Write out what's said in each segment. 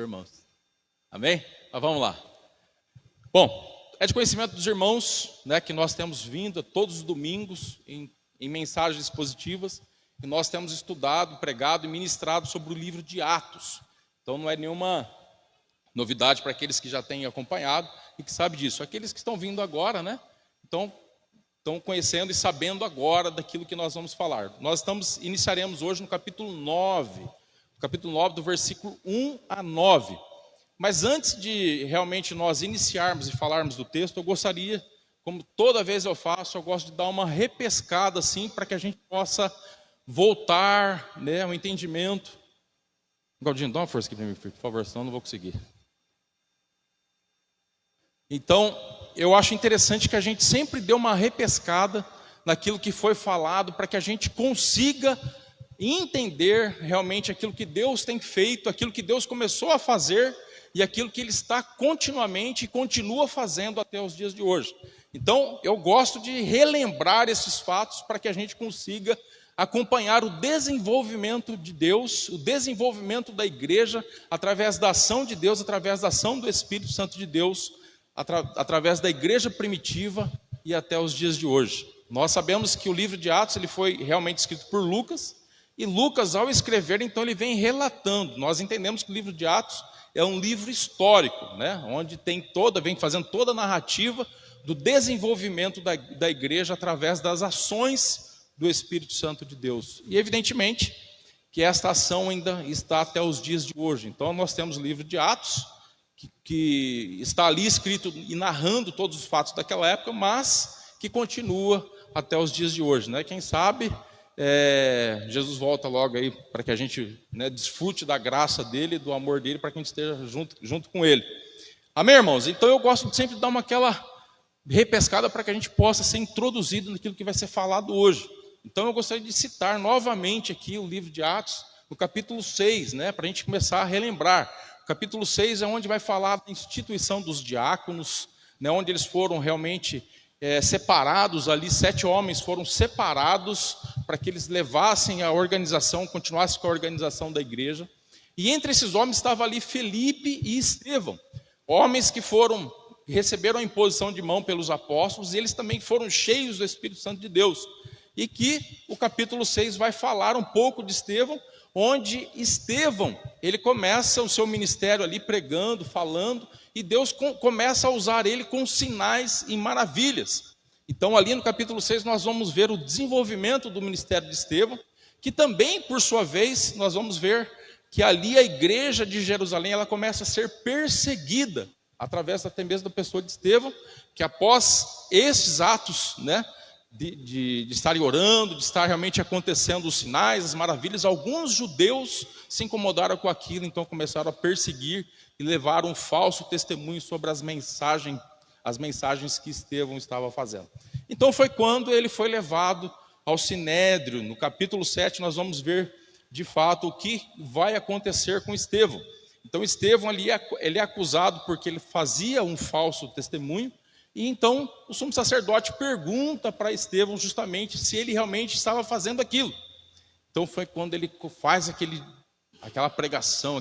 Irmãos. Amém? Mas vamos lá. Bom, é de conhecimento dos irmãos, né, que nós temos vindo todos os domingos em mensagens expositivas, e nós temos estudado, pregado e ministrado sobre o livro de Atos. Então não é nenhuma novidade para aqueles que já têm acompanhado e que sabem disso. Aqueles que estão vindo agora, né, estão conhecendo e sabendo agora daquilo que nós vamos falar. Nós iniciaremos hoje no capítulo 9. Capítulo 9, do versículo 1 a 9. Mas antes de realmente nós iniciarmos e falarmos do texto, eu gostaria, como toda vez eu faço, eu gosto de dar uma repescada assim, para que a gente possa voltar, né, ao entendimento. Galdinho, dá uma força aqui para mim, por favor, senão eu não vou conseguir. Então, eu acho interessante que a gente sempre dê uma repescada naquilo que foi falado, para que a gente consiga entender realmente aquilo que Deus tem feito, aquilo que Deus começou a fazer e aquilo que Ele está continuamente e continua fazendo até os dias de hoje. Então, eu gosto de relembrar esses fatos para que a gente consiga acompanhar o desenvolvimento de Deus, o desenvolvimento da igreja, através da ação de Deus, através da ação do Espírito Santo de Deus, através da igreja primitiva e até os dias de hoje. Nós sabemos que o livro de Atos ele foi realmente escrito por Lucas, e Lucas, ao escrever, então ele vem relatando. Nós entendemos que o livro de Atos é um livro histórico, né? Onde vem fazendo toda a narrativa do desenvolvimento da igreja através das ações do Espírito Santo de Deus. E evidentemente que esta ação ainda está até os dias de hoje. Então nós temos o livro de Atos, que está ali escrito e narrando todos os fatos daquela época, mas que continua até os dias de hoje, né? Quem sabe Jesus volta logo aí para que a gente, né, desfrute da graça dele, do amor dele, para que a gente esteja junto com ele. Amém, irmãos? Então eu gosto de sempre dar aquela repescada para que a gente possa ser introduzido naquilo que vai ser falado hoje. Então eu gostaria de citar novamente aqui o livro de Atos, no capítulo 6, né, para a gente começar a relembrar. O capítulo 6 é onde vai falar da instituição dos diáconos, né, onde eles foram realmente separados ali, 7 homens foram separados para que eles levassem a organização, continuassem com a organização da igreja. E entre esses homens estava ali Felipe e Estevão, homens que receberam a imposição de mão pelos apóstolos, e eles também foram cheios do Espírito Santo de Deus. E que o capítulo 6 vai falar um pouco de Estevão, onde Estevão, ele começa o seu ministério ali pregando, falando, e Deus começa a usar ele com sinais e maravilhas. Então ali no capítulo 6 nós vamos ver o desenvolvimento do ministério de Estevão, que também, por sua vez, nós vamos ver que ali a igreja de Jerusalém, ela começa a ser perseguida, através até mesmo da pessoa de Estevão, que após esses atos, né, de estarem orando, de estar realmente acontecendo os sinais, as maravilhas, alguns judeus se incomodaram com aquilo, então começaram a perseguir e levaram um falso testemunho sobre as mensagens que Estevão estava fazendo. Então foi quando ele foi levado ao Sinédrio. No capítulo 7 nós vamos ver de fato o que vai acontecer com Estevão. Então Estevão ali, ele é acusado porque ele fazia um falso testemunho. E então o sumo sacerdote pergunta para Estevão justamente se ele realmente estava fazendo aquilo. Então foi quando ele faz aquela pregação,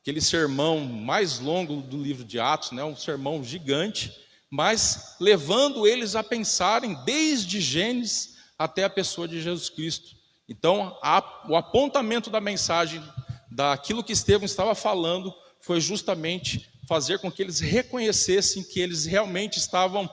aquele sermão mais longo do livro de Atos, né? Um sermão gigante, mas levando eles a pensarem desde Gênesis até a pessoa de Jesus Cristo. Então o apontamento da mensagem, daquilo que Estevão estava falando, foi justamente fazer com que eles reconhecessem que eles realmente estavam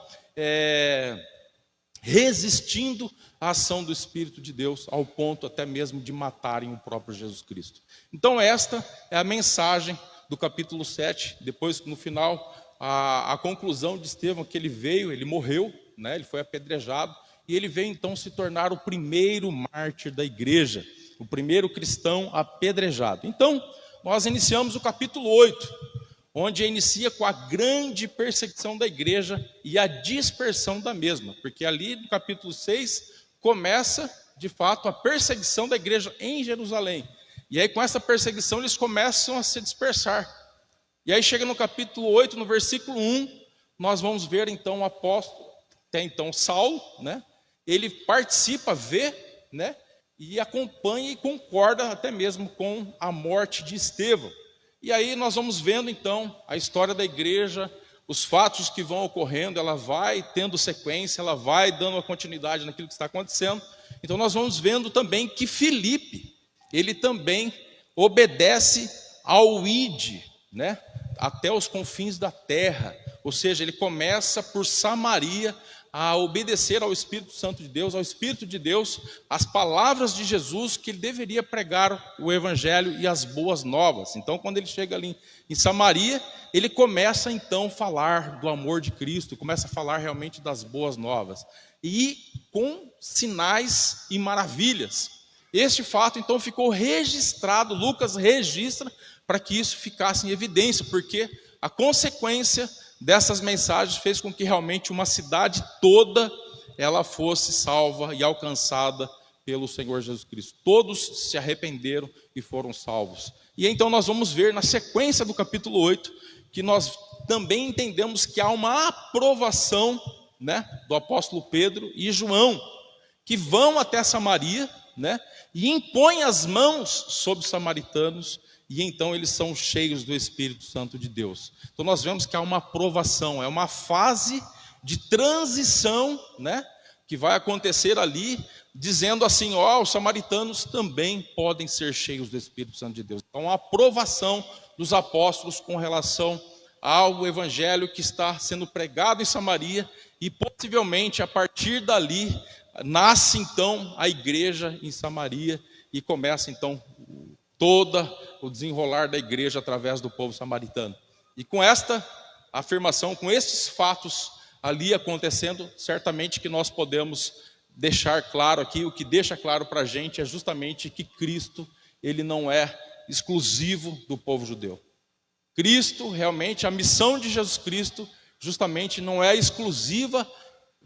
resistindo à ação do Espírito de Deus, ao ponto até mesmo de matarem o próprio Jesus Cristo. Então esta é a mensagem do capítulo 7, depois no final, a conclusão de Estevão, que ele morreu, né, ele foi apedrejado, e ele veio então se tornar o primeiro mártir da igreja, o primeiro cristão apedrejado. Então, nós iniciamos o capítulo 8, onde inicia com a grande perseguição da igreja e a dispersão da mesma, porque ali no capítulo 6 começa, de fato, a perseguição da igreja em Jerusalém. E aí com essa perseguição eles começam a se dispersar. E aí chega no capítulo 8, no versículo 1, nós vamos ver então o apóstolo, até então Saulo, né? Ele participa, vê, né? E acompanha e concorda até mesmo com a morte de Estevão. E aí nós vamos vendo então a história da igreja, os fatos que vão ocorrendo, ela vai tendo sequência, ela vai dando uma continuidade naquilo que está acontecendo. Então nós vamos vendo também que Filipe, ele também obedece ao ide, né? Até os confins da terra. Ou seja, ele começa por Samaria a obedecer ao Espírito Santo de Deus, ao Espírito de Deus, as palavras de Jesus, que ele deveria pregar o Evangelho e as boas novas. Então, quando ele chega ali em Samaria, ele começa então a falar do amor de Cristo, começa a falar realmente das boas novas, e com sinais e maravilhas. Este fato então ficou registrado, Lucas registra, para que isso ficasse em evidência, porque a consequência dessas mensagens fez com que realmente uma cidade toda ela fosse salva e alcançada pelo Senhor Jesus Cristo. Todos se arrependeram e foram salvos. E então nós vamos ver na sequência do capítulo 8, que nós também entendemos que há uma aprovação, né, do apóstolo Pedro e João, que vão até Samaria, né, e impõem as mãos sobre os samaritanos, e então eles são cheios do Espírito Santo de Deus. Então nós vemos que há uma aprovação, é uma fase de transição, né, que vai acontecer ali, dizendo assim, ó, os samaritanos também podem ser cheios do Espírito Santo de Deus. Então a aprovação dos apóstolos com relação ao evangelho que está sendo pregado em Samaria, e possivelmente a partir dali nasce então a igreja em Samaria, e começa então toda o desenrolar da igreja através do povo samaritano. E com esta afirmação, com estes fatos ali acontecendo, certamente que nós podemos deixar claro aqui, o que deixa claro para a gente é justamente que Cristo, ele não é exclusivo do povo judeu. Cristo, realmente, a missão de Jesus Cristo, justamente não é exclusiva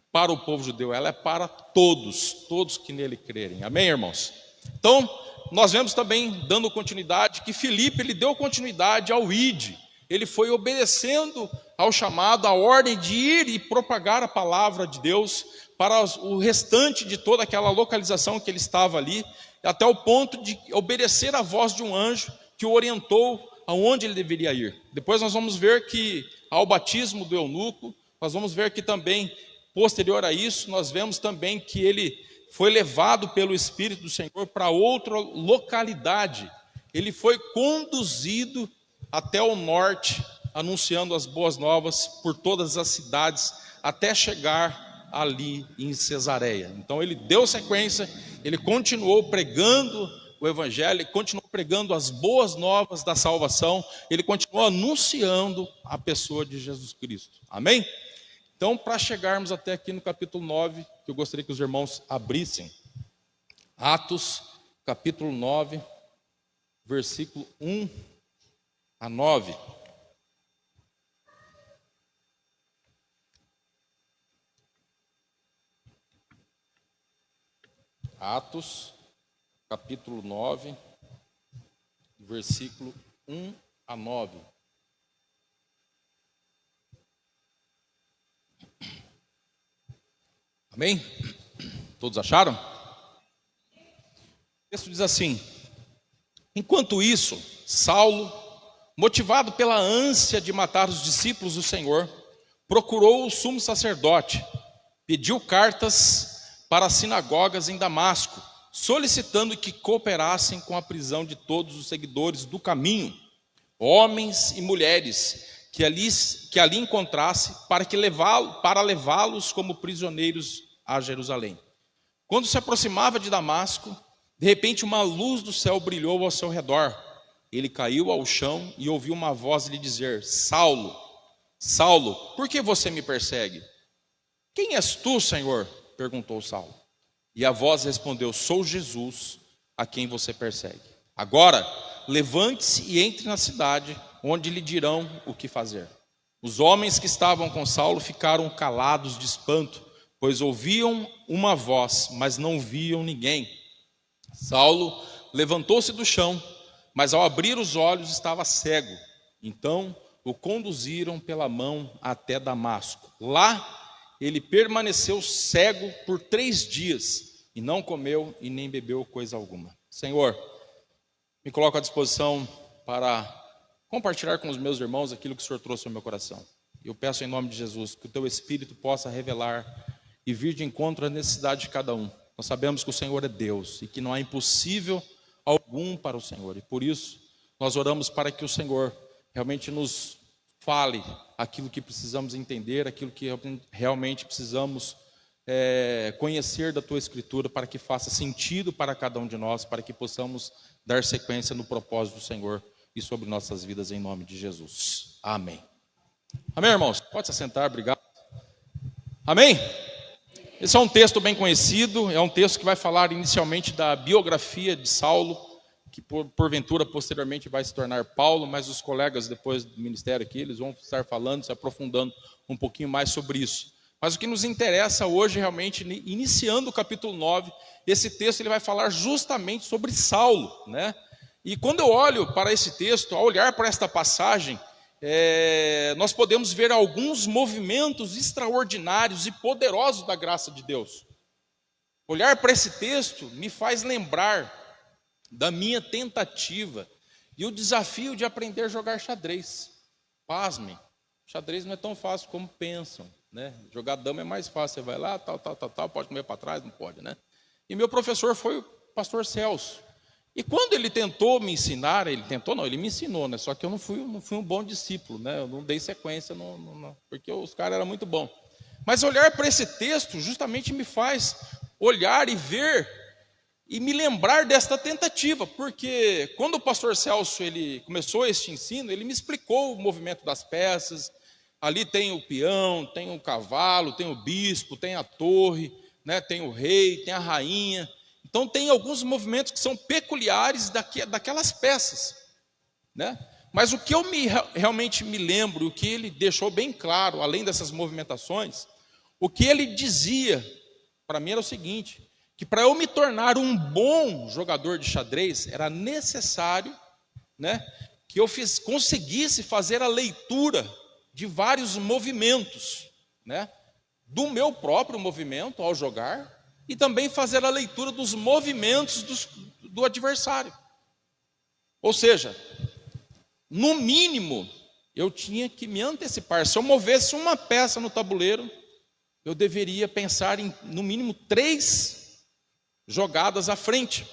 para o povo judeu, ela é para todos, todos que nele crerem. Amém, irmãos? Então, nós vemos também, dando continuidade, que Filipe, ele deu continuidade ao ide, ele foi obedecendo ao chamado, à ordem de ir e propagar a palavra de Deus para o restante de toda aquela localização que ele estava ali, até o ponto de obedecer à voz de um anjo que o orientou aonde ele deveria ir. Depois nós vamos ver que ao batismo do eunuco, nós vamos ver que também, posterior a isso, nós vemos também que ele foi levado pelo Espírito do Senhor para outra localidade. Ele foi conduzido até o norte, anunciando as boas novas por todas as cidades, até chegar ali em Cesareia. Então ele deu sequência, ele continuou pregando o evangelho, ele continuou pregando as boas novas da salvação, ele continuou anunciando a pessoa de Jesus Cristo. Amém? Então, para chegarmos até aqui no capítulo 9, que eu gostaria que os irmãos abrissem, Atos, capítulo 9, versículo 1 a 9. Atos, capítulo 9, versículo 1 a 9. Amém? Todos acharam? O texto diz assim: enquanto isso, Saulo, motivado pela ânsia de matar os discípulos do Senhor, procurou o sumo sacerdote, pediu cartas para as sinagogas em Damasco, solicitando que cooperassem com a prisão de todos os seguidores do caminho, homens e mulheres que ali encontrasse, para levá-los como prisioneiros a Jerusalém. Quando se aproximava de Damasco, de repente uma luz do céu brilhou ao seu redor. Ele caiu ao chão e ouviu uma voz lhe dizer: Saulo, Saulo, por que você me persegue? Quem és tu, Senhor? Perguntou Saulo. E a voz respondeu: sou Jesus, a quem você persegue. Agora, levante-se e entre na cidade, onde lhe dirão o que fazer. Os homens que estavam com Saulo ficaram calados de espanto, pois ouviam uma voz, mas não viam ninguém. Saulo levantou-se do chão, mas ao abrir os olhos estava cego. Então o conduziram pela mão até Damasco. Lá ele permaneceu cego por 3 dias, e não comeu e nem bebeu coisa alguma. Senhor, me coloco à disposição para compartilhar com os meus irmãos aquilo que o Senhor trouxe ao meu coração. Eu peço em nome de Jesus que o Teu Espírito possa revelar e vir de encontro à necessidade de cada um. Nós sabemos que o Senhor é Deus e que não há impossível algum para o Senhor. E por isso, nós oramos para que o Senhor realmente nos fale aquilo que precisamos entender, aquilo que realmente precisamos conhecer da Tua Escritura, para que faça sentido para cada um de nós, para que possamos dar sequência no propósito do Senhor e sobre nossas vidas, em nome de Jesus. Amém. Amém, irmãos? Pode se assentar, obrigado. Amém? Esse é um texto bem conhecido, é um texto que vai falar inicialmente da biografia de Saulo, que porventura posteriormente vai se tornar Paulo, mas os colegas depois do ministério aqui, eles vão estar falando, se aprofundando um pouquinho mais sobre isso. Mas o que nos interessa hoje realmente, iniciando o capítulo 9, esse texto ele vai falar justamente sobre Saulo, né? E quando eu olho para esse texto, ao olhar para esta passagem, nós podemos ver alguns movimentos extraordinários e poderosos da graça de Deus. Olhar para esse texto me faz lembrar da minha tentativa e o desafio de aprender a jogar xadrez. Pasmem, xadrez não é tão fácil como pensam, né? Jogar dama é mais fácil, você vai lá, tal, pode comer para trás, não pode, né? E meu professor foi o pastor Celso. E quando ele tentou me ensinar, ele me ensinou, né? Só que eu não fui um bom discípulo, né? Eu não dei sequência, porque os caras eram muito bons. Mas olhar para esse texto justamente me faz olhar e ver e me lembrar desta tentativa, porque quando o pastor Celso ele começou este ensino, ele me explicou o movimento das peças. Ali tem o peão, tem o cavalo, tem o bispo, tem a torre, né? Tem o rei, tem a rainha. Então tem alguns movimentos que são peculiares daquelas peças, né? Mas o que eu realmente me lembro, o que ele deixou bem claro, além dessas movimentações, o que ele dizia para mim era o seguinte: que para eu me tornar um bom jogador de xadrez, era necessário, né, que eu conseguisse fazer a leitura de vários movimentos, né, do meu próprio movimento ao jogar, e também fazer a leitura dos movimentos do adversário. Ou seja, no mínimo, eu tinha que me antecipar. Se eu movesse uma peça no tabuleiro, eu deveria pensar em, no mínimo, 3 jogadas à frente.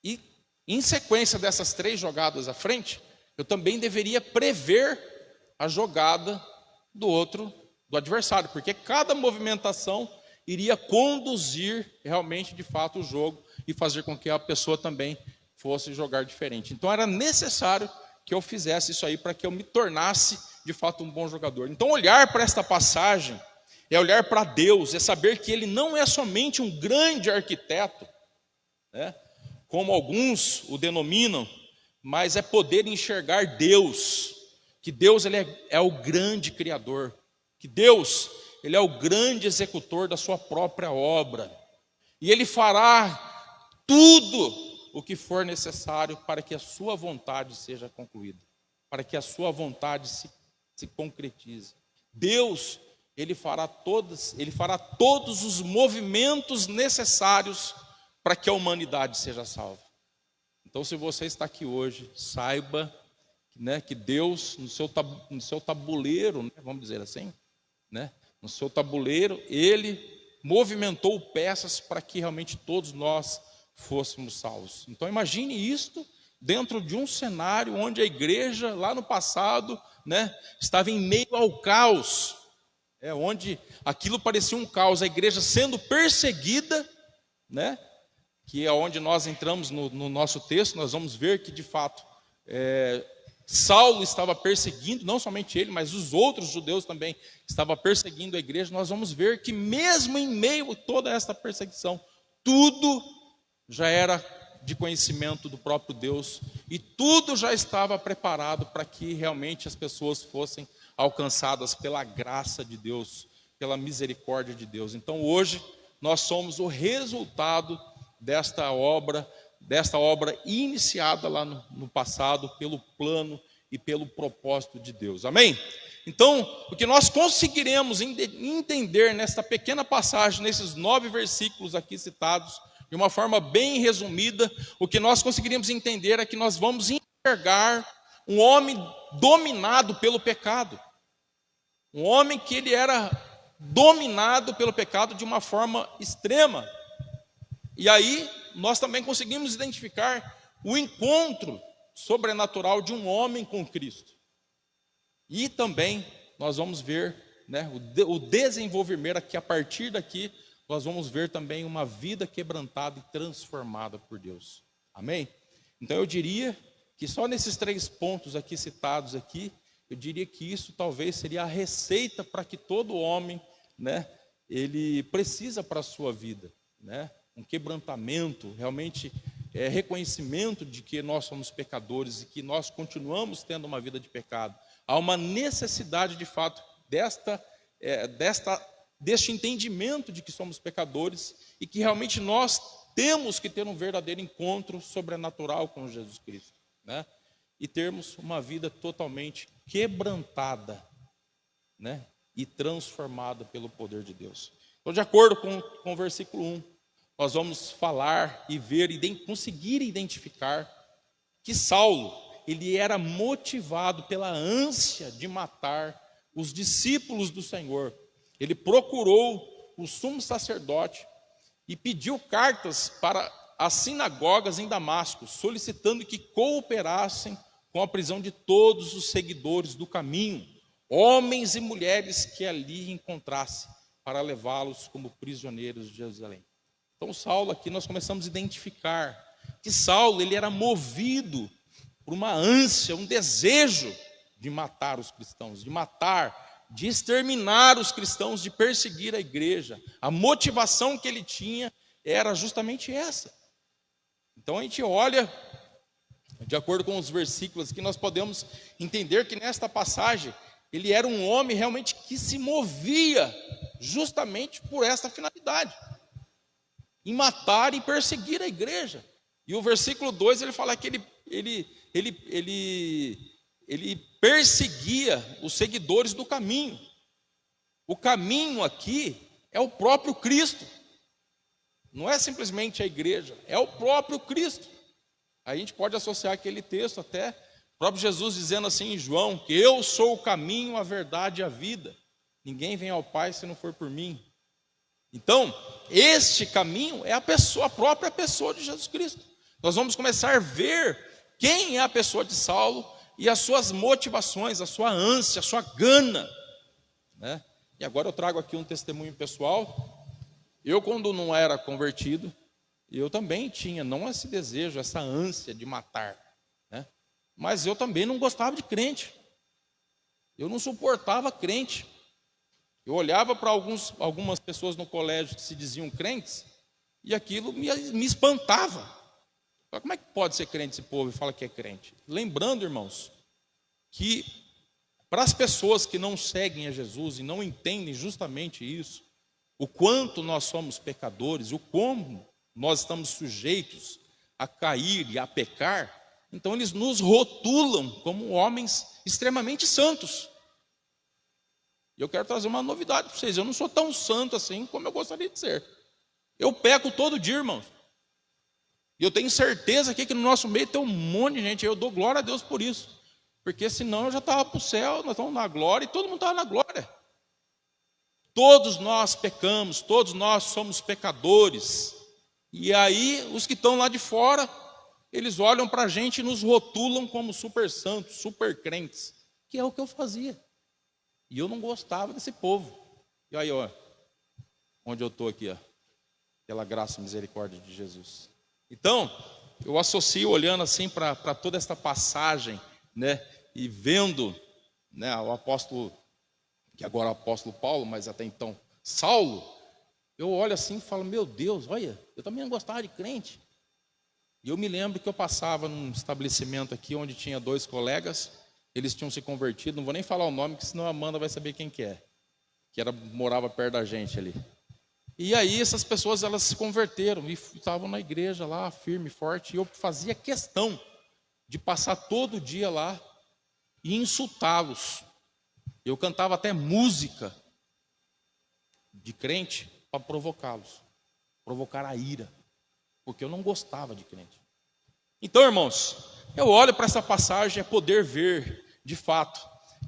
E, em sequência dessas 3 jogadas à frente, eu também deveria prever a jogada do adversário, porque cada movimentação iria conduzir realmente, de fato, o jogo e fazer com que a pessoa também fosse jogar diferente. Então, era necessário que eu fizesse isso aí para que eu me tornasse, de fato, um bom jogador. Então, olhar para esta passagem é olhar para Deus, é saber que Ele não é somente um grande arquiteto, né, como alguns o denominam, mas é poder enxergar Deus, que Deus ele é o grande Criador, que Deus Ele é o grande executor da sua própria obra, e Ele fará tudo o que for necessário para que a sua vontade seja concluída, para que a sua vontade se concretize. Deus, Ele fará todos os movimentos necessários para que a humanidade seja salva. Então, se você está aqui hoje, saiba, né, que Deus, no seu tabuleiro, né, vamos dizer assim, né, no seu tabuleiro, Ele movimentou peças para que realmente todos nós fôssemos salvos. Então imagine isto dentro de um cenário onde a igreja, lá no passado, né, estava em meio ao caos, onde aquilo parecia um caos, a igreja sendo perseguida, né, que é onde nós entramos no nosso texto. Nós vamos ver que de fato Saulo estava perseguindo, não somente ele, mas os outros judeus também estavam perseguindo a igreja. Nós vamos ver que mesmo em meio a toda esta perseguição, tudo já era de conhecimento do próprio Deus, e tudo já estava preparado para que realmente as pessoas fossem alcançadas pela graça de Deus, pela misericórdia de Deus. Então hoje nós somos o resultado desta obra iniciada lá no passado pelo plano e pelo propósito de Deus. Amém? Então, o que nós conseguiremos entender nesta pequena passagem, nesses 9 versículos aqui citados, de uma forma bem resumida, o que nós conseguiríamos entender é que nós vamos enxergar um homem dominado pelo pecado. Um homem que ele era dominado pelo pecado de uma forma extrema. E aí nós também conseguimos identificar o encontro sobrenatural de um homem com Cristo. E também nós vamos ver, né, o desenvolvimento aqui, a partir daqui, nós vamos ver também uma vida quebrantada e transformada por Deus. Amém? Então eu diria que só nesses 3 pontos aqui citados aqui, eu diria que isso talvez seria a receita para que todo homem, né, ele precisa para a sua vida, né? Um quebrantamento, realmente reconhecimento de que nós somos pecadores e que nós continuamos tendo uma vida de pecado. Há uma necessidade, de fato, deste entendimento de que somos pecadores e que realmente nós temos que ter um verdadeiro encontro sobrenatural com Jesus Cristo, né? E termos uma vida totalmente quebrantada, né? E transformada pelo poder de Deus. Então, de acordo com o versículo 1, nós vamos falar e ver e conseguir identificar que Saulo, ele era motivado pela ânsia de matar os discípulos do Senhor. Ele procurou o sumo sacerdote e pediu cartas para as sinagogas em Damasco, solicitando que cooperassem com a prisão de todos os seguidores do caminho, homens e mulheres que ali encontrasse, para levá-los como prisioneiros de Jerusalém. Então Saulo aqui nós começamos a identificar que Saulo ele era movido por uma ânsia, um desejo de matar os cristãos, de exterminar os cristãos, de perseguir a igreja. A motivação que ele tinha era justamente essa. Então a gente olha, de acordo com os versículos que nós podemos entender que nesta passagem ele era um homem realmente que se movia justamente por esta finalidade, em matar e perseguir a igreja. E o versículo 2 ele fala que ele perseguia os seguidores do caminho. O caminho aqui é o próprio Cristo. Não é simplesmente a igreja, é o próprio Cristo. A gente pode associar aquele texto até o próprio Jesus dizendo assim em João, que eu sou o caminho, a verdade e a vida. Ninguém vem ao Pai se não for por mim. Então, este caminho é a própria pessoa de Jesus Cristo. Nós vamos começar a ver quem é a pessoa de Saulo e as suas motivações, a sua ânsia, a sua gana, né? E agora eu trago aqui um testemunho pessoal. Eu, quando não era convertido, eu também tinha, não esse desejo, essa ânsia de matar, né? Mas eu também não gostava de crente. Eu não suportava crente. Eu olhava para algumas pessoas no colégio que se diziam crentes, e aquilo me espantava. Como é que pode ser crente esse povo e fala que é crente? Lembrando, irmãos, que para as pessoas que não seguem a Jesus e não entendem justamente isso, o quanto nós somos pecadores, o como nós estamos sujeitos a cair e a pecar, então eles nos rotulam como homens extremamente santos. E eu quero trazer uma novidade para vocês. Eu não sou tão santo assim como eu gostaria de ser. Eu peco todo dia, irmãos. E eu tenho certeza aqui que no nosso meio tem um monte de gente. Eu dou glória a Deus por isso. Porque senão eu já estava para o céu, nós estamos na glória e todo mundo estava na glória. Todos nós pecamos, todos nós somos pecadores. E aí os que estão lá de fora, eles olham para a gente e nos rotulam como super santos, super crentes. Que é o que eu fazia. E eu não gostava desse povo. E aí, ó, onde eu estou aqui, ó, pela graça e misericórdia de Jesus. Então, eu associo olhando assim para toda esta passagem, né, e vendo, né, o apóstolo, que agora é o apóstolo Paulo, mas até então Saulo, eu olho assim e falo, meu Deus, olha, eu também não gostava de crente. E eu me lembro que eu passava num estabelecimento aqui onde tinha 2 colegas, eles tinham se convertido, não vou nem falar o nome, porque senão a Amanda vai saber quem que é, morava perto da gente ali. E aí essas pessoas, elas se converteram e estavam na igreja lá, firme, forte, e eu fazia questão de passar todo dia lá e insultá-los. Eu cantava até música de crente para provocá-los, provocar a ira, porque eu não gostava de crente. Então, irmãos, eu olho para essa passagem, é poder ver, de fato,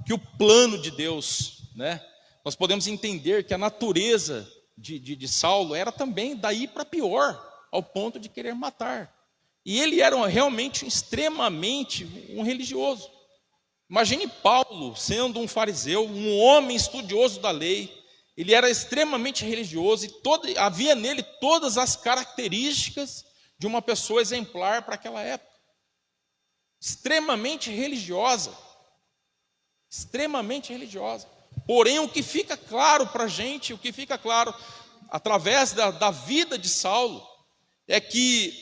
que o plano de Deus, né? Nós podemos entender que a natureza de Saulo era também daí para pior, ao ponto de querer matar. E ele era realmente extremamente um religioso. Imagine Paulo sendo um fariseu, um homem estudioso da lei. Ele era extremamente religioso e havia nele todas as características de uma pessoa exemplar para aquela época. Extremamente religiosa. Extremamente religiosa. Porém, o que fica claro para a gente, o que fica claro através da vida de Saulo, é que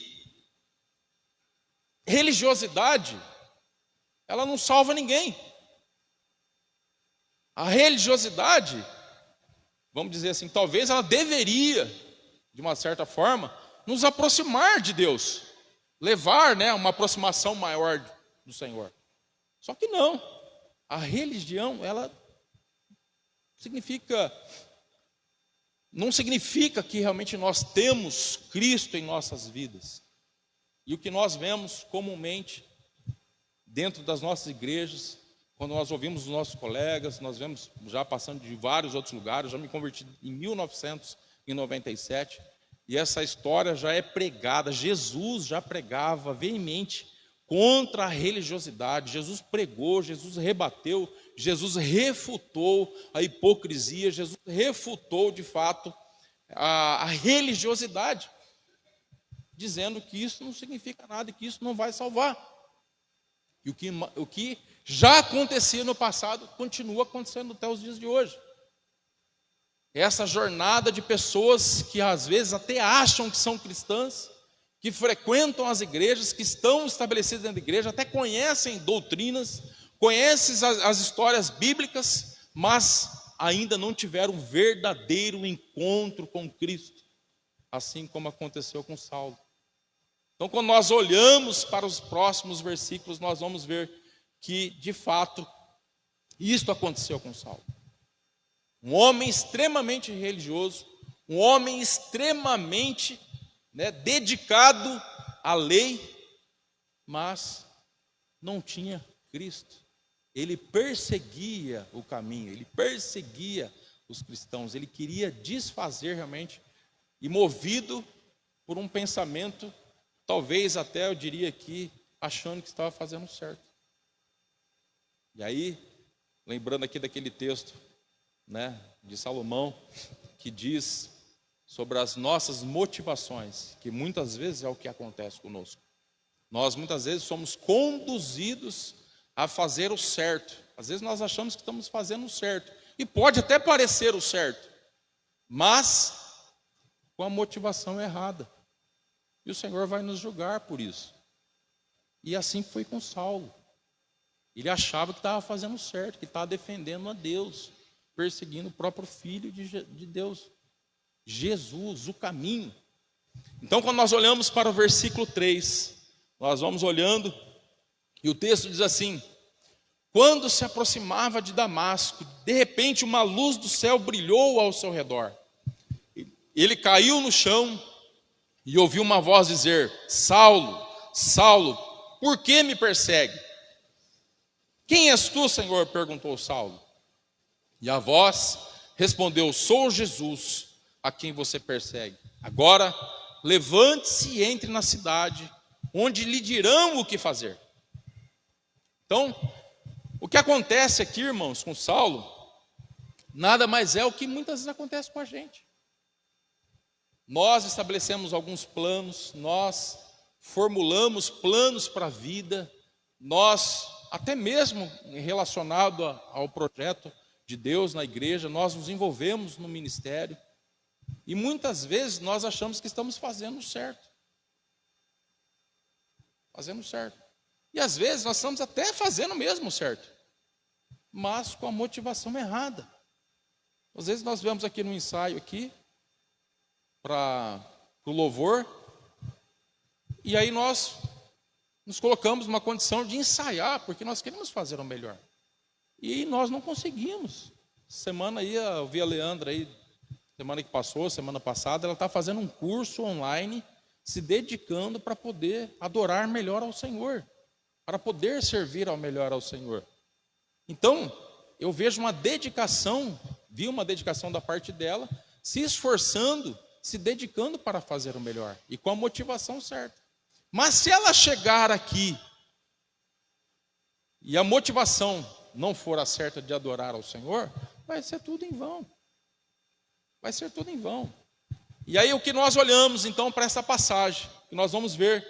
religiosidade, ela não salva ninguém. A religiosidade, vamos dizer assim, talvez ela deveria, de uma certa forma, nos aproximar de Deus, levar, né, uma aproximação maior do Senhor. Só que não. A religião, ela não significa que realmente nós temos Cristo em nossas vidas. E o que nós vemos comumente dentro das nossas igrejas, quando nós ouvimos os nossos colegas, nós vemos já passando de vários outros lugares. Eu já me converti em 1997 e essa história já é pregada. Jesus já pregava veemente contra a religiosidade. Jesus pregou, Jesus rebateu, Jesus refutou a hipocrisia, Jesus refutou de fato a religiosidade, dizendo que isso não significa nada e que isso não vai salvar. E o que já acontecia no passado continua acontecendo até os dias de hoje. Essa jornada de pessoas que às vezes até acham que são cristãs, que frequentam as igrejas, que estão estabelecidas dentro da igreja, até conhecem doutrinas, conhecem as histórias bíblicas, mas ainda não tiveram um verdadeiro encontro com Cristo, assim como aconteceu com Saulo. Então, quando nós olhamos para os próximos versículos, nós vamos ver que, de fato, isto aconteceu com Saulo. Um homem extremamente religioso, um homem extremamente, né, dedicado à lei, mas não tinha Cristo. Ele perseguia o caminho, ele perseguia os cristãos, ele queria desfazer realmente, e movido por um pensamento, talvez até eu diria aqui, achando que estava fazendo certo. E aí, lembrando aqui daquele texto, né, de Salomão, que diz sobre as nossas motivações, que muitas vezes é o que acontece conosco. Nós muitas vezes somos conduzidos a fazer o certo. Às vezes nós achamos que estamos fazendo o certo, e pode até parecer o certo, mas com a motivação errada. E o Senhor vai nos julgar por isso. E assim foi com Saulo. Ele achava que estava fazendo certo, que estava defendendo a Deus, perseguindo o próprio Filho de Deus, Jesus, o caminho. Então, quando nós olhamos para o versículo 3, nós vamos olhando, e o texto diz assim: quando se aproximava de Damasco, de repente uma luz do céu brilhou ao seu redor. Ele caiu no chão e ouviu uma voz dizer: Saulo, Saulo, por que me persegue? Quem és tu, Senhor? Perguntou Saulo. E a voz respondeu: sou Jesus, a quem você persegue. Agora, levante-se e entre na cidade, onde lhe dirão o que fazer. Então, o que acontece aqui, irmãos, com Saulo, nada mais é o que muitas vezes acontece com a gente. Nós estabelecemos alguns planos, nós formulamos planos para a vida, nós, até mesmo relacionado ao projeto de Deus na igreja, nós nos envolvemos no ministério, e muitas vezes nós achamos que estamos fazendo certo. Fazendo certo. E às vezes nós estamos até fazendo mesmo certo, mas com a motivação errada. Às vezes nós vemos aqui no ensaio aqui, para o louvor, e aí nós nos colocamos numa condição de ensaiar, porque nós queremos fazer o melhor. E nós não conseguimos. Semana aí, eu vi a Leandra aí, semana que passou, semana passada, ela está fazendo um curso online, se dedicando para poder adorar melhor ao Senhor. para poder servir ao melhor ao Senhor. Então, eu vejo uma dedicação, vi uma dedicação da parte dela, se esforçando, se dedicando para fazer o melhor, e com a motivação certa. Mas se ela chegar aqui, e a motivação não for a certa de adorar ao Senhor, vai ser tudo em vão. Vai ser tudo em vão. E aí o que nós olhamos então para essa passagem, que nós vamos ver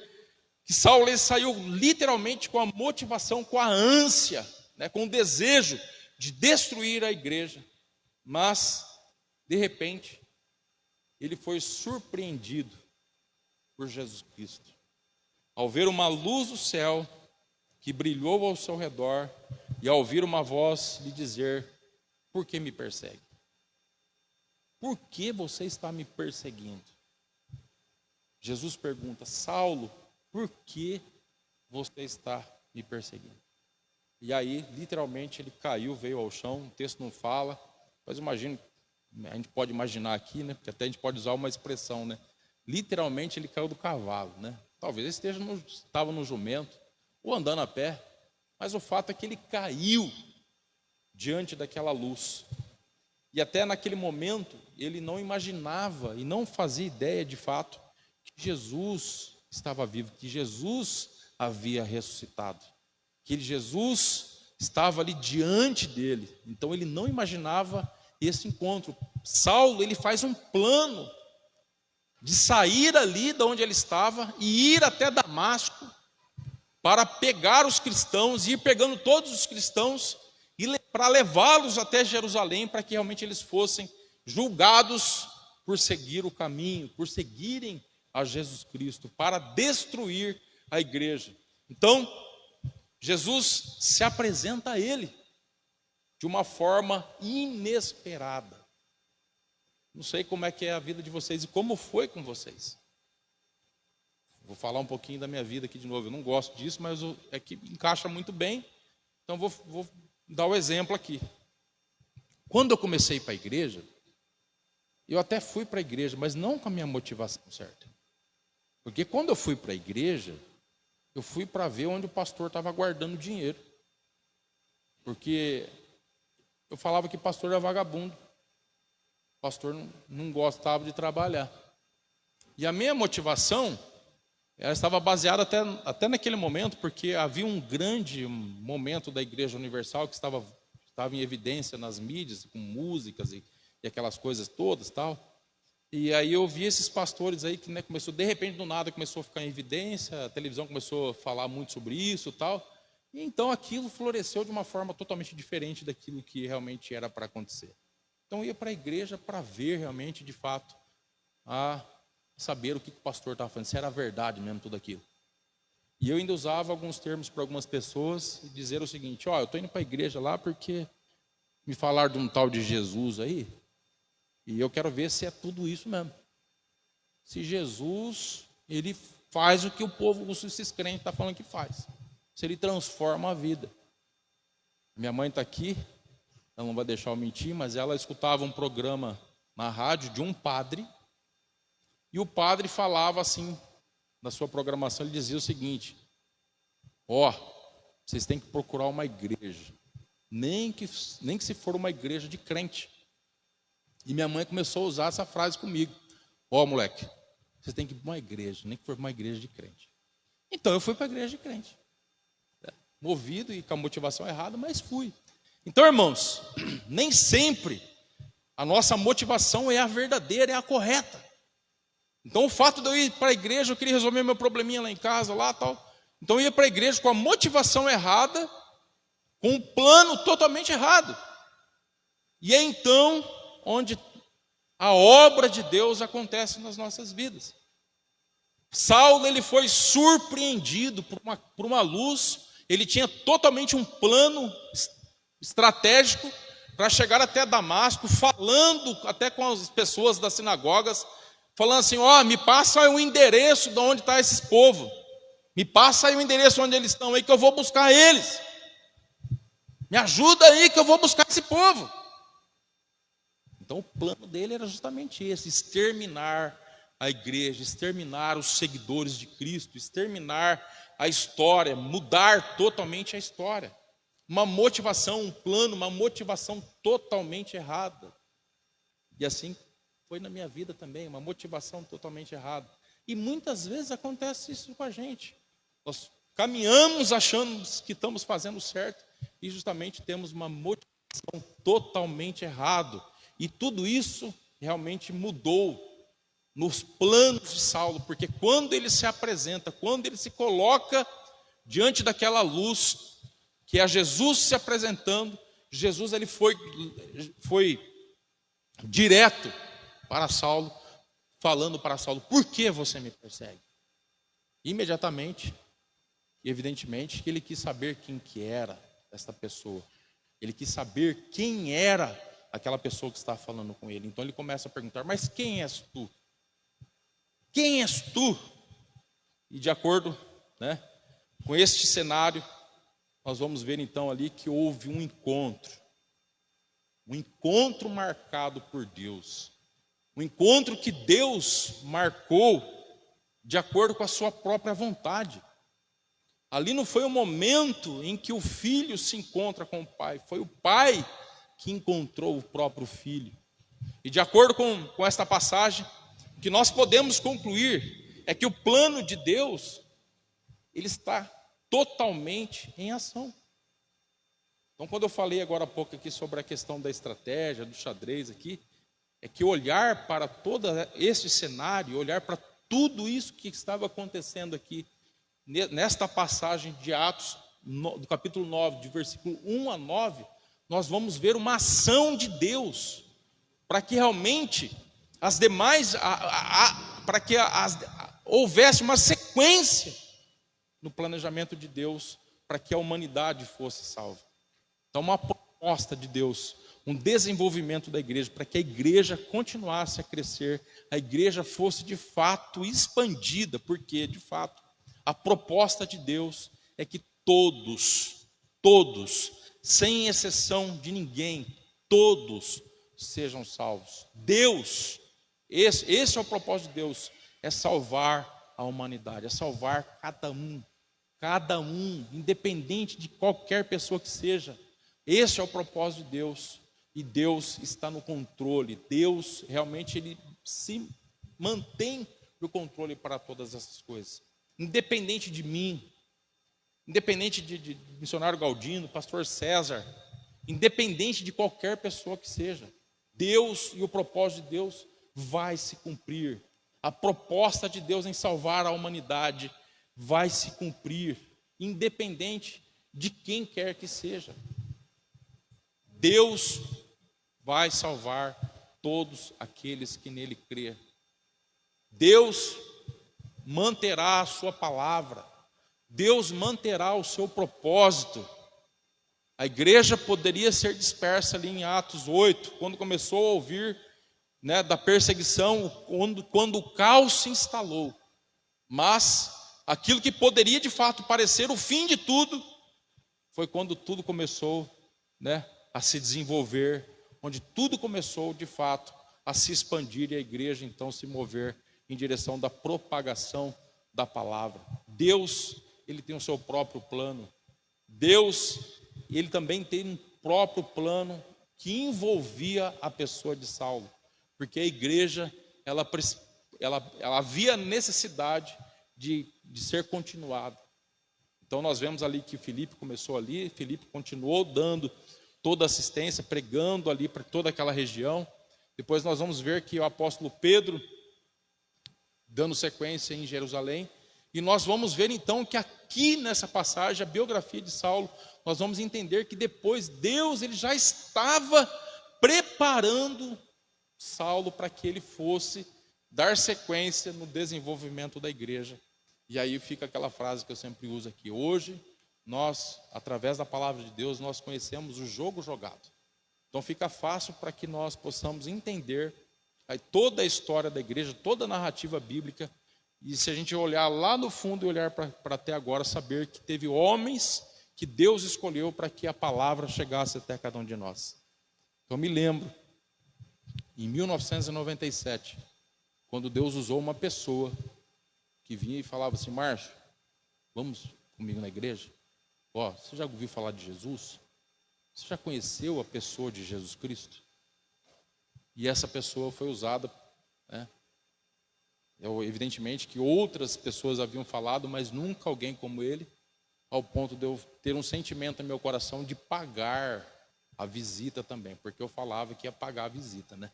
que Saulo ele saiu literalmente com a motivação, com a ânsia, né, com o desejo de destruir a igreja, mas de repente ele foi surpreendido por Jesus Cristo, ao ver uma luz do céu que brilhou ao seu redor e ao ouvir uma voz lhe dizer: por que me persegue? Por que você está me perseguindo? Jesus pergunta: Saulo, por que você está me perseguindo? E aí, literalmente, ele caiu, veio ao chão. O texto não fala, mas imagino, a gente pode imaginar aqui, né? Porque até a gente pode usar uma expressão, né? Literalmente, ele caiu do cavalo, né? Talvez ele estava no jumento ou andando a pé, mas o fato é que ele caiu diante daquela luz. E até naquele momento, ele não imaginava e não fazia ideia de fato que Jesus estava vivo, que Jesus havia ressuscitado, que Jesus estava ali diante dele. Então ele não imaginava esse encontro. Saulo, ele faz um plano de sair ali de onde ele estava e ir até Damasco para pegar os cristãos, ir pegando todos os cristãos e para levá-los até Jerusalém, para que realmente eles fossem julgados por seguir o caminho, por seguirem a Jesus Cristo, para destruir a igreja. Então, Jesus se apresenta a ele de uma forma inesperada. Não sei como é que é a vida de vocês e como foi com vocês. Vou falar um pouquinho da minha vida aqui de novo. Eu não gosto disso, mas é que encaixa muito bem. Então vou dar o exemplo aqui. Quando eu comecei para a igreja, eu até fui para a igreja, mas não com a minha motivação certa. Porque quando eu fui para a igreja, eu fui para ver onde o pastor estava guardando dinheiro. Porque eu falava que pastor era vagabundo. O pastor não gostava de trabalhar. E a minha motivação, ela estava baseada até naquele momento, porque havia um grande momento da Igreja Universal que estava em evidência nas mídias, com músicas e aquelas coisas todas tal. E aí eu vi esses pastores aí que, né, começou, de repente, do nada, começou a ficar em evidência, a televisão começou a falar muito sobre isso tal. E então aquilo floresceu de uma forma totalmente diferente daquilo que realmente era para acontecer. Então eu ia para a igreja para ver realmente, de fato, a saber o que o pastor estava falando, se era verdade mesmo tudo aquilo. E eu ainda usava alguns termos para algumas pessoas e dizer o seguinte: eu estou indo para a igreja lá porque me falaram de um tal de Jesus aí, e eu quero ver se é tudo isso mesmo. Se Jesus, ele faz o que o povo, esses crentes estão falando que faz. Se ele transforma a vida. Minha mãe está aqui, ela não vai deixar eu mentir, mas ela escutava um programa na rádio de um padre, e o padre falava assim, na sua programação, ele dizia o seguinte: vocês têm que procurar uma igreja, nem que se for uma igreja de crente. E minha mãe começou a usar essa frase comigo: moleque, você tem que ir para uma igreja, nem que for uma igreja de crente. Então eu fui para a igreja de crente, movido e com a motivação errada, mas fui. Então, irmãos, nem sempre a nossa motivação é a verdadeira, é a correta. Então o fato de eu ir para a igreja, eu queria resolver meu probleminha lá em casa, lá tal. Então eu ia para a igreja com a motivação errada, com um plano totalmente errado. E é então onde a obra de Deus acontece nas nossas vidas. Saulo, ele foi surpreendido por uma luz. Ele tinha totalmente um plano estratégico para chegar até Damasco, falando até com as pessoas das sinagogas, falando assim: me passa aí o endereço de onde está esses povos. Me passa aí o endereço onde eles estão aí, que eu vou buscar eles. Me ajuda aí que eu vou buscar esse povo. Então o plano dele era justamente esse: exterminar a igreja, exterminar os seguidores de Cristo, exterminar a história, mudar totalmente a história. Uma motivação, um plano, uma motivação totalmente errada. E assim foi na minha vida também, uma motivação totalmente errada. E muitas vezes acontece isso com a gente. Nós caminhamos achando que estamos fazendo certo e justamente temos uma motivação totalmente errada. E tudo isso realmente mudou nos planos de Saulo, porque quando ele se apresenta, quando ele se coloca diante daquela luz, que é Jesus se apresentando, Jesus ele foi direto para Saulo, falando para Saulo: por que você me persegue? Imediatamente, evidentemente, que ele quis saber quem que era esta pessoa. Ele quis saber quem era aquela pessoa que estava falando com ele. Então ele começa a perguntar: mas quem és tu? Quem és tu? E de acordo, com este cenário, nós vamos ver então ali que houve um encontro marcado por Deus, um encontro que Deus marcou de acordo com a sua própria vontade. Ali não foi o momento em que o filho se encontra com o pai, foi o pai que encontrou o próprio filho. E de acordo com esta passagem, o que nós podemos concluir é que o plano de Deus, ele está totalmente em ação. Então, quando eu falei agora há pouco aqui sobre a questão da estratégia, do xadrez aqui, é que olhar para todo este cenário, olhar para tudo isso que estava acontecendo aqui, nesta passagem de Atos, do capítulo 9, de versículo 1 a 9, nós vamos ver uma ação de Deus, para que realmente as demais, para que houvesse uma sequência no planejamento de Deus, para que a humanidade fosse salva. Então, uma proposta de Deus, um desenvolvimento da igreja, para que a igreja continuasse a crescer, a igreja fosse de fato expandida, porque de fato a proposta de Deus é que todos, sem exceção de ninguém, todos sejam salvos. Deus, esse é o propósito de Deus, é salvar a humanidade, é salvar cada um, independente de qualquer pessoa que seja. Esse é o propósito de Deus, e Deus está no controle. Deus realmente ele se mantém no controle para todas essas coisas. Independente de mim, independente de missionário Galdino, pastor César, independente de qualquer pessoa que seja, Deus e o propósito de Deus vai se cumprir. A proposta de Deus em salvar a humanidade vai se cumprir, independente de quem quer que seja. Deus vai salvar todos aqueles que nele crê. Deus manterá a sua palavra. Deus manterá o seu propósito. A igreja poderia ser dispersa ali em Atos 8, quando começou a ouvir da perseguição, quando o caos se instalou. Mas aquilo que poderia de fato parecer o fim de tudo, foi quando tudo começou a se desenvolver, onde tudo começou de fato a se expandir e a igreja então se mover em direção da propagação da palavra. Deus, ele tem o seu próprio plano. Deus, ele também tem um próprio plano que envolvia a pessoa de Saulo, porque a igreja, ela havia necessidade de ser continuada. Então nós vemos ali que Filipe começou ali, Filipe continuou dando toda a assistência, pregando ali para toda aquela região. Depois nós vamos ver que o apóstolo Pedro, dando sequência em Jerusalém, e nós vamos ver então que aqui nessa passagem, a biografia de Saulo, nós vamos entender que depois Deus ele já estava preparando Saulo para que ele fosse dar sequência no desenvolvimento da igreja. E aí fica aquela frase que eu sempre uso aqui: hoje nós, através da palavra de Deus, nós conhecemos o jogo jogado. Então fica fácil para que nós possamos entender toda a história da igreja, toda a narrativa bíblica. E se a gente olhar lá no fundo e olhar para até agora, saber que teve homens que Deus escolheu para que a palavra chegasse até cada um de nós. Então me lembro, em 1997, quando Deus usou uma pessoa que vinha e falava assim: Márcio, vamos comigo na igreja? Ó, você já ouviu falar de Jesus? Você já conheceu a pessoa de Jesus Cristo? E essa pessoa foi usada, né? Evidentemente que outras pessoas haviam falado, mas nunca alguém como ele, ao ponto de eu ter um sentimento no meu coração de pagar a visita também, porque eu falava que ia pagar a visita, né?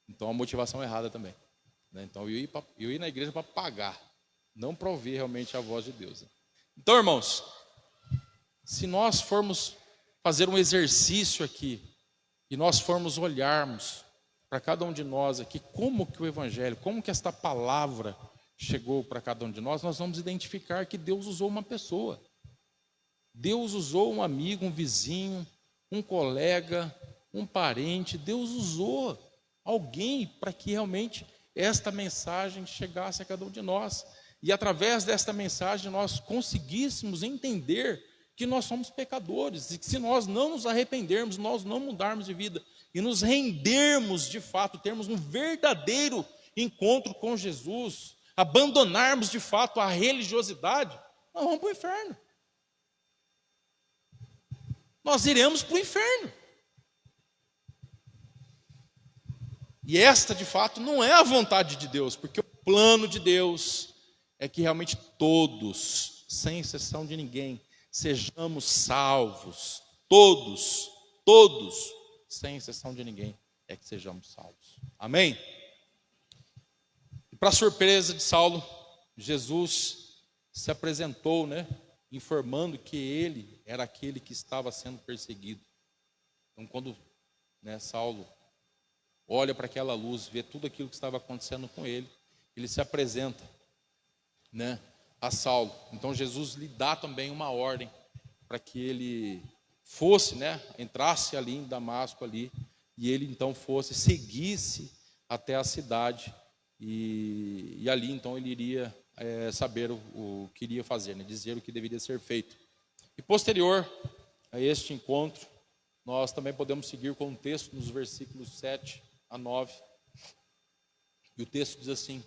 Então a motivação errada também, né? Então eu ia na igreja para pagar, não para ouvir realmente a voz de Deus, né? Então, irmãos, se nós formos fazer um exercício aqui, e nós formos olharmos para cada um de nós aqui, como que o Evangelho, como que esta palavra chegou para cada um de nós, nós vamos identificar que Deus usou uma pessoa. Deus usou um amigo, um vizinho, um colega, um parente. Deus usou alguém para que realmente esta mensagem chegasse a cada um de nós. E através desta mensagem nós conseguíssemos entender que nós somos pecadores e que se nós não nos arrependermos, nós não mudarmos de vida e nos rendermos de fato, termos um verdadeiro encontro com Jesus, abandonarmos de fato a religiosidade, nós vamos para o inferno. Nós iremos para o inferno. E esta de fato não é a vontade de Deus, porque o plano de Deus é que realmente todos, sem exceção de ninguém, sejamos salvos. Todos, sem exceção de ninguém, é que sejamos salvos. Amém? E para surpresa de Saulo, Jesus se apresentou, né, informando que ele era aquele que estava sendo perseguido. Então, quando, né, Saulo olha para aquela luz, vê tudo aquilo que estava acontecendo com ele, ele se apresenta, né, a Saulo. Então Jesus lhe dá também uma ordem para que ele fosse, né, entrasse ali em Damasco ali, e ele então seguisse até a cidade, e ali então ele iria saber o que iria fazer, né, dizer o que deveria ser feito. E posterior a este encontro, nós também podemos seguir com um texto nos versículos 7 a 9, e o texto diz assim: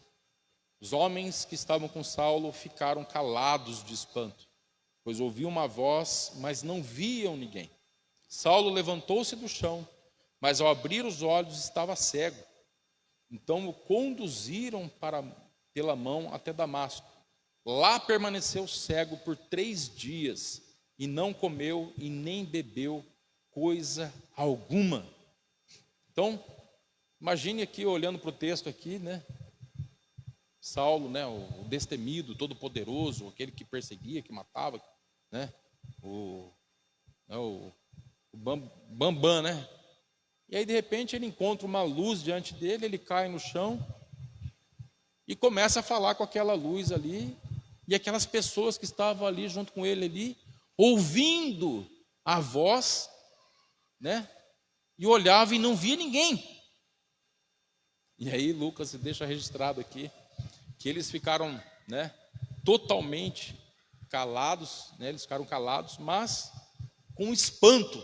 os homens que estavam com Saulo ficaram calados de espanto, pois ouviam uma voz, mas não viam ninguém. Saulo levantou-se do chão, mas ao abrir os olhos estava cego. Então o conduziram pela mão até Damasco. Lá permaneceu cego por 3 dias, e não comeu e nem bebeu coisa alguma. Então, imagine aqui, olhando para o texto aqui, né? Saulo, né, o destemido, todo poderoso, aquele que perseguia, que matava, né? O Bambam, né? E aí de repente ele encontra uma luz diante dele, ele cai no chão e começa a falar com aquela luz ali, e aquelas pessoas que estavam ali junto com ele ali, ouvindo a voz, né? E olhava e não via ninguém. E aí Lucas deixa registrado aqui que eles ficaram, né, totalmente calados, né? Eles ficaram calados, mas com espanto.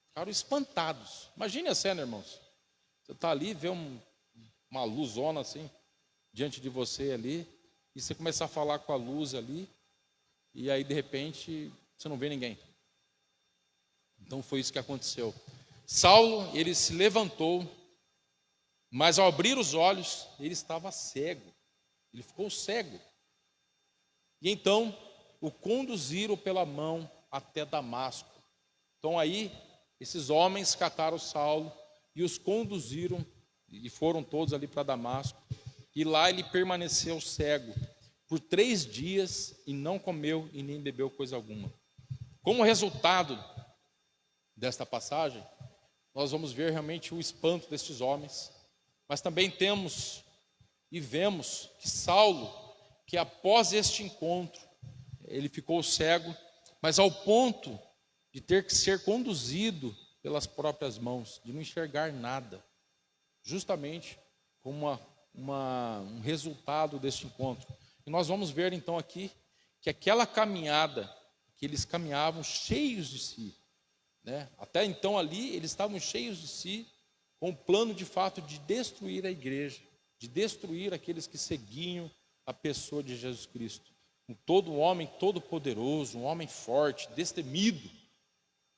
Ficaram espantados. Imagine a cena, irmãos. Você está ali, vê uma luzona assim diante de você ali, e você começar a falar com a luz ali, e aí de repente você não vê ninguém. Então foi isso que aconteceu. Saulo, ele se levantou, mas ao abrir os olhos, ele estava cego. Ele ficou cego. E então o conduziram pela mão até Damasco. Então aí esses homens cataram Saulo e os conduziram, e foram todos ali para Damasco. E lá ele permaneceu cego por 3 dias e não comeu e nem bebeu coisa alguma. Como resultado desta passagem, nós vamos ver realmente o espanto destes homens, mas também temos e vemos que Saulo, que após este encontro, ele ficou cego, mas ao ponto de ter que ser conduzido pelas próprias mãos, de não enxergar nada, justamente como um resultado deste encontro. E nós vamos ver então aqui que aquela caminhada que eles caminhavam cheios de si, né? Até então ali eles estavam cheios de si, com o plano de fato de destruir a igreja, de destruir aqueles que seguiam a pessoa de Jesus Cristo. todo homem todo poderoso, um homem forte, destemido,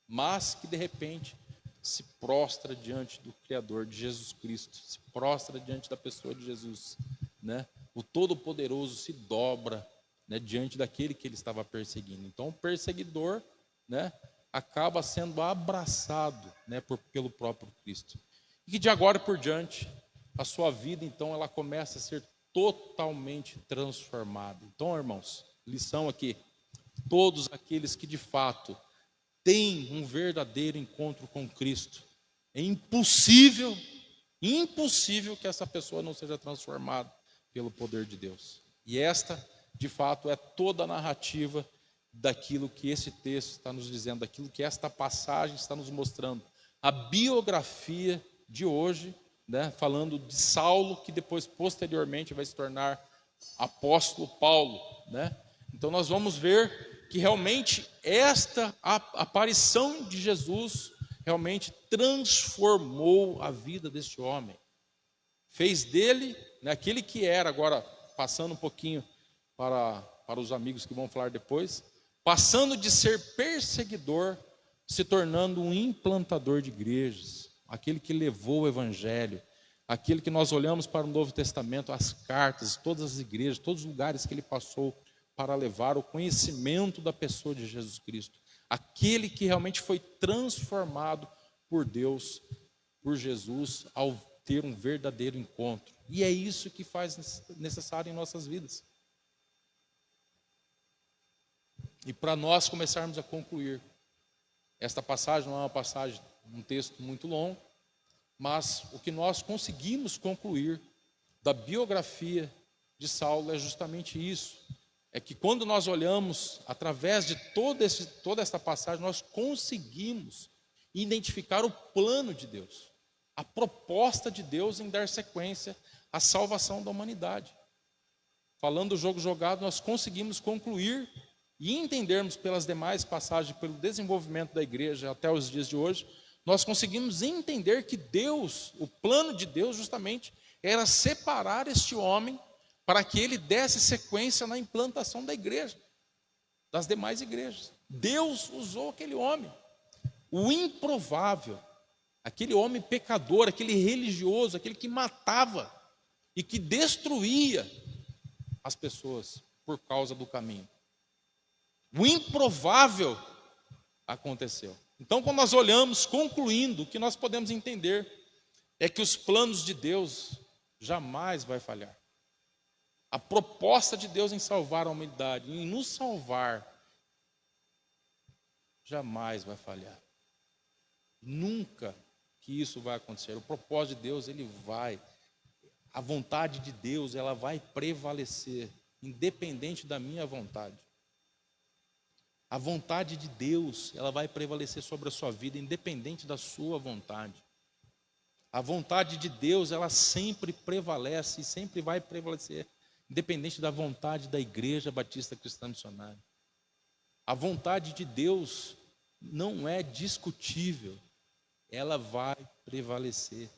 mas que de repente se prostra diante do Criador, de Jesus Cristo, se prostra diante da pessoa de Jesus, né? O Todo-Poderoso se dobra, né, diante daquele que ele estava perseguindo. Então o perseguidor, né, acaba sendo abraçado, né, pelo próprio Cristo. E que de agora por diante, a sua vida, então, ela começa a ser totalmente transformada. Então, irmãos, lição aqui: todos aqueles que de fato têm um verdadeiro encontro com Cristo, é impossível que essa pessoa não seja transformada pelo poder de Deus. E esta, de fato, é toda a narrativa daquilo que esse texto está nos dizendo, daquilo que esta passagem está nos mostrando. A biografia de hoje, né, falando de Saulo, que depois, posteriormente, vai se tornar apóstolo Paulo, né? Então nós vamos ver que realmente esta aparição de Jesus realmente transformou a vida deste homem. Fez dele, né, aquele que era, agora passando um pouquinho para os amigos que vão falar depois, passando de ser perseguidor, se tornando um implantador de igrejas, aquele que levou o evangelho, aquele que nós olhamos para o Novo Testamento, as cartas, todas as igrejas, todos os lugares que ele passou para levar o conhecimento da pessoa de Jesus Cristo, aquele que realmente foi transformado por Deus, por Jesus, ao ter um verdadeiro encontro. E é isso que faz necessário em nossas vidas. E para nós começarmos a concluir, esta passagem não é uma passagem, um texto muito longo, mas o que nós conseguimos concluir da biografia de Saulo é justamente isso. É que quando nós olhamos através de toda esta passagem, nós conseguimos identificar o plano de Deus, a proposta de Deus em dar sequência à salvação da humanidade. Falando do jogo jogado, nós conseguimos concluir e entendermos pelas demais passagens, pelo desenvolvimento da igreja até os dias de hoje, nós conseguimos entender que Deus, o plano de Deus justamente, era separar este homem para que ele desse sequência na implantação da igreja, das demais igrejas. Deus usou aquele homem, o improvável, aquele homem pecador, aquele religioso, aquele que matava e que destruía as pessoas por causa do caminho. O improvável aconteceu. Então, quando nós olhamos, concluindo, o que nós podemos entender é que os planos de Deus jamais vai falhar. A proposta de Deus em salvar a humanidade, em nos salvar, jamais vai falhar. Nunca que isso vai acontecer. O propósito de Deus, ele vai. A vontade de Deus, ela vai prevalecer, independente da minha vontade. A vontade de Deus, ela vai prevalecer sobre a sua vida, independente da sua vontade. A vontade de Deus, ela sempre prevalece e sempre vai prevalecer, independente da vontade da Igreja Batista Cristã Missionária. A vontade de Deus não é discutível, ela vai prevalecer.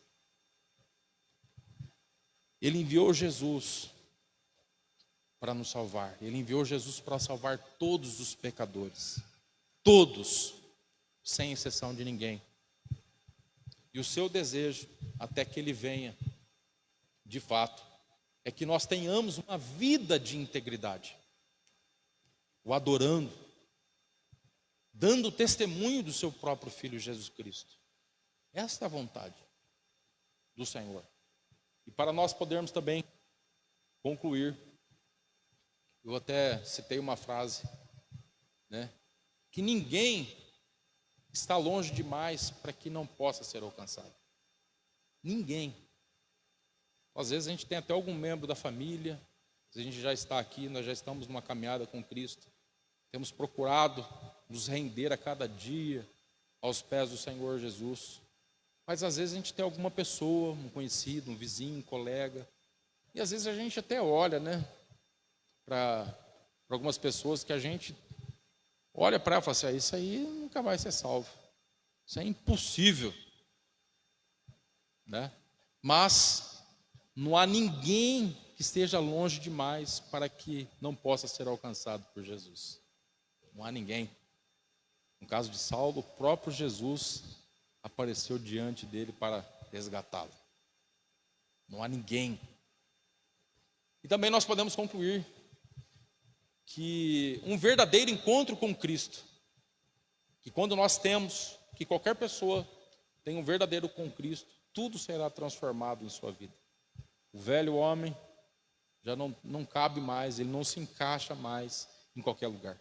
Ele enviou Jesus para nos salvar. Ele enviou Jesus para salvar todos os pecadores. Todos, sem exceção de ninguém. E o seu desejo, até que ele venha, de fato, é que nós tenhamos uma vida de integridade. O adorando, dando testemunho do seu próprio Filho Jesus Cristo. Esta é a vontade do Senhor. E para nós podermos também concluir, eu até citei uma frase, né, que ninguém está longe demais para que não possa ser alcançado. Ninguém. Às vezes a gente tem até algum membro da família, a gente já está aqui, nós já estamos numa caminhada com Cristo, temos procurado nos render a cada dia aos pés do Senhor Jesus, mas às vezes a gente tem alguma pessoa, um conhecido, um vizinho, um colega, e às vezes a gente até olha, né, para algumas pessoas que a gente olha para ela e fala assim, isso aí nunca vai ser salvo, isso é impossível, né? Mas não há ninguém que esteja longe demais para que não possa ser alcançado por Jesus. Não há ninguém. No caso de Saulo, o próprio Jesus apareceu diante dele para resgatá-lo. Não há ninguém. E também nós podemos concluir que um verdadeiro encontro com Cristo, que quando nós temos, que qualquer pessoa tem um verdadeiro com Cristo, tudo será transformado em sua vida. O velho homem já não cabe mais, ele não se encaixa mais em qualquer lugar.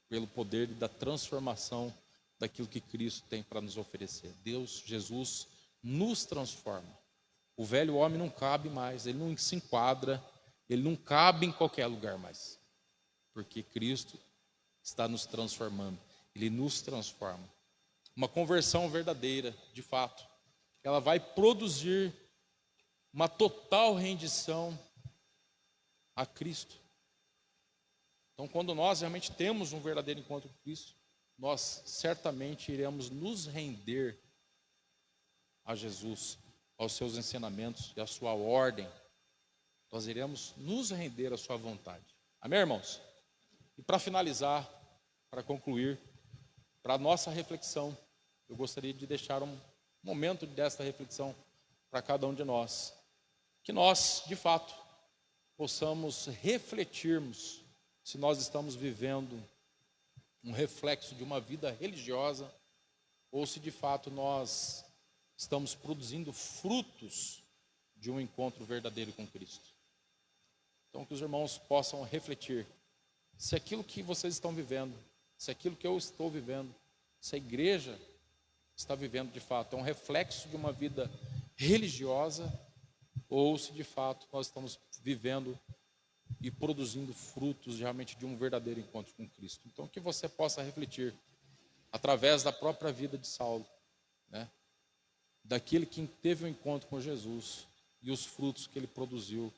Pelo poder da transformação daquilo que Cristo tem para nos oferecer. Deus, Jesus, nos transforma. O velho homem não cabe mais, ele não se enquadra, ele não cabe em qualquer lugar mais. Porque Cristo está nos transformando, ele nos transforma. Uma conversão verdadeira, de fato, ela vai produzir uma total rendição a Cristo. Então, quando nós realmente temos um verdadeiro encontro com Cristo, nós certamente iremos nos render a Jesus, aos seus ensinamentos e à sua ordem. Nós iremos nos render à sua vontade. Amém, irmãos? E para finalizar, para concluir, para a nossa reflexão, eu gostaria de deixar um momento desta reflexão para cada um de nós. Que nós, de fato, possamos refletirmos se nós estamos vivendo um reflexo de uma vida religiosa ou se de fato nós estamos produzindo frutos de um encontro verdadeiro com Cristo. Então que os irmãos possam refletir se aquilo que vocês estão vivendo, se aquilo que eu estou vivendo, se a igreja está vivendo de fato é um reflexo de uma vida religiosa ou se de fato nós estamos vivendo e produzindo frutos realmente de um verdadeiro encontro com Cristo. Então que você possa refletir através da própria vida de Saulo, né? Daquele que teve um encontro com Jesus e os frutos que ele produziu,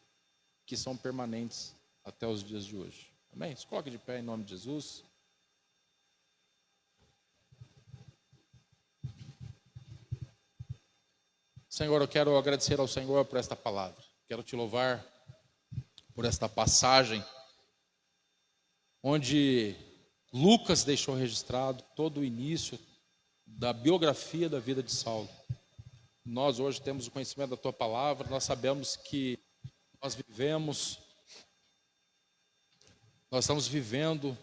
que são permanentes até os dias de hoje. Amém? Se coloque de pé em nome de Jesus. Senhor, eu quero agradecer ao Senhor por esta palavra. Quero te louvar por esta passagem, onde Lucas deixou registrado todo o início da biografia da vida de Saulo. Nós hoje temos o conhecimento da tua palavra, nós sabemos que nós estamos vivendo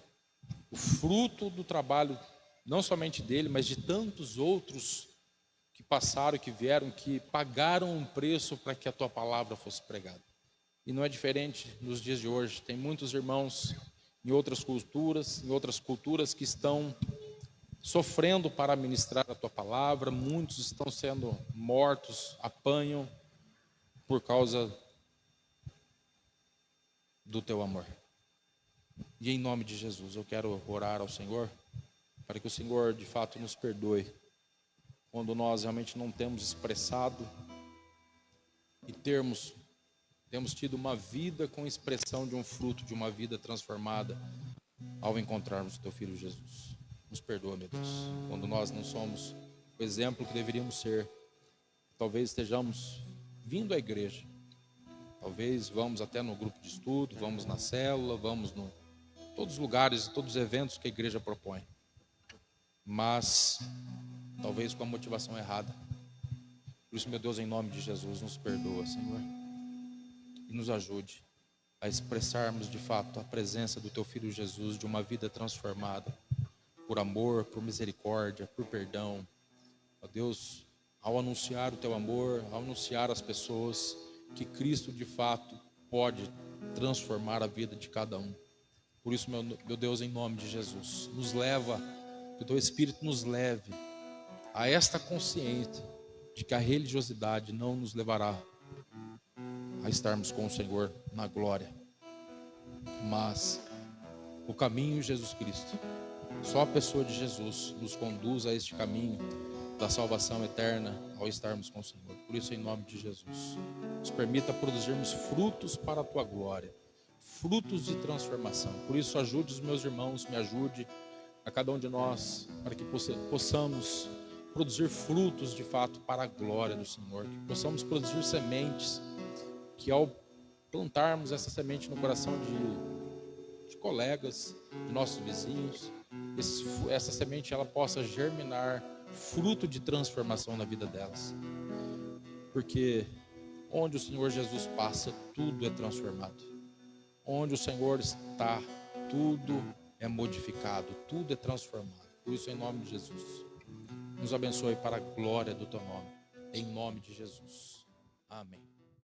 o fruto do trabalho, não somente dele, mas de tantos outros que passaram, que vieram, que pagaram um preço para que a tua palavra fosse pregada. E não é diferente nos dias de hoje. Tem muitos irmãos em outras culturas que estão sofrendo para ministrar a tua palavra. Muitos estão sendo mortos, apanham por causa do teu amor. E em nome de Jesus eu quero orar ao Senhor para que o Senhor de fato nos perdoe quando nós realmente não temos expressado e temos tido uma vida com expressão de um fruto de uma vida transformada ao encontrarmos o teu Filho Jesus. Nos perdoa, meu Deus, quando nós não somos o exemplo que deveríamos ser. Talvez estejamos vindo à igreja, talvez vamos até no grupo de estudo, vamos na célula, vamos em todos os lugares, todos os eventos que a igreja propõe, mas talvez com a motivação errada. Por isso, meu Deus, em nome de Jesus, nos perdoa, Senhor, e nos ajude a expressarmos de fato a presença do teu Filho Jesus, de uma vida transformada por amor, por misericórdia, por perdão. Ó Deus, ao anunciar o teu amor, ao anunciar às pessoas que Cristo de fato pode transformar a vida de cada um. Por isso, meu Deus, em nome de Jesus, nos leva, que o teu Espírito nos leve a esta consciência de que a religiosidade não nos levará a estarmos com o Senhor na glória, mas o caminho Jesus Cristo, só a pessoa de Jesus nos conduz a este caminho da salvação eterna ao estarmos com o Senhor. Por isso, em nome de Jesus, nos permita produzirmos frutos para a tua glória, frutos de transformação. Por isso, ajude os meus irmãos, me ajude a cada um de nós, para que possamos produzir frutos de fato para a glória do Senhor, que possamos produzir sementes que ao plantarmos essa semente no coração de colegas, de nossos vizinhos, essa semente ela possa germinar fruto de transformação na vida delas. Porque onde o Senhor Jesus passa, tudo é transformado. Onde o Senhor está, tudo é modificado, tudo é transformado. Por isso, em nome de Jesus, nos abençoe para a glória do teu nome. Em nome de Jesus. Amém.